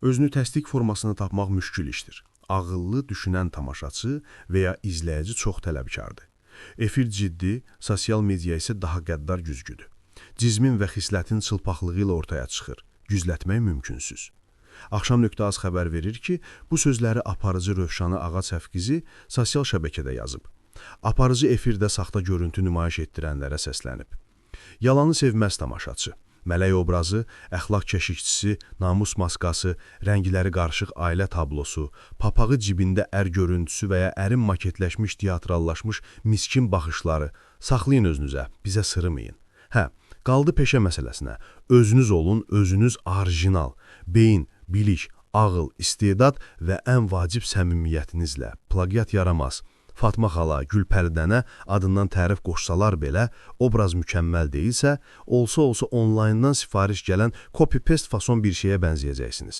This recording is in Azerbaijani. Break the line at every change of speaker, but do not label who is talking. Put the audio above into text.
Özünü təsdiq formasını tapmaq müşkül işdir. Ağıllı, düşünən tamaşaçı və ya izləyici çox tələbkardır. Efir ciddi, sosial media isə daha qəddar güzgüdür. Cizmin və xislətin çılpaqlığı ilə ortaya çıxır. Güzlətmək mümkünsüz. Axşam.az xəbər verir ki, bu sözləri aparıcı Rövşanı Ağac Həfqizi sosial şəbəkədə yazıb. Aparıcı efirdə saxta görüntü nümayiş etdirənlərə səslənib. Yalanı sevməz tamaşaçı. Mələk obrazı, əxlaq keşikçisi, namus maskası, rəngləri qarışıq ailə tablosu, papağı cibində ər görüntüsü və ya ərin maketləşmiş, teatrallaşmış miskin baxışları. Saxlayın özünüzə, bizə sırımayın. Qaldı peşə məsələsinə. Özünüz olun, özünüz orijinal. Beyin, bilik, ağıl, istedad və ən vacib səmimiyyətinizlə. Plagiat yaramaz. Fatma xala, Gülpəridənə adından tərif qoşsalar belə, obraz mükəmməl deyilsə, olsa onlayndan sifariş gələn copy-paste fason bir şeyə bənzəyəcəksiniz.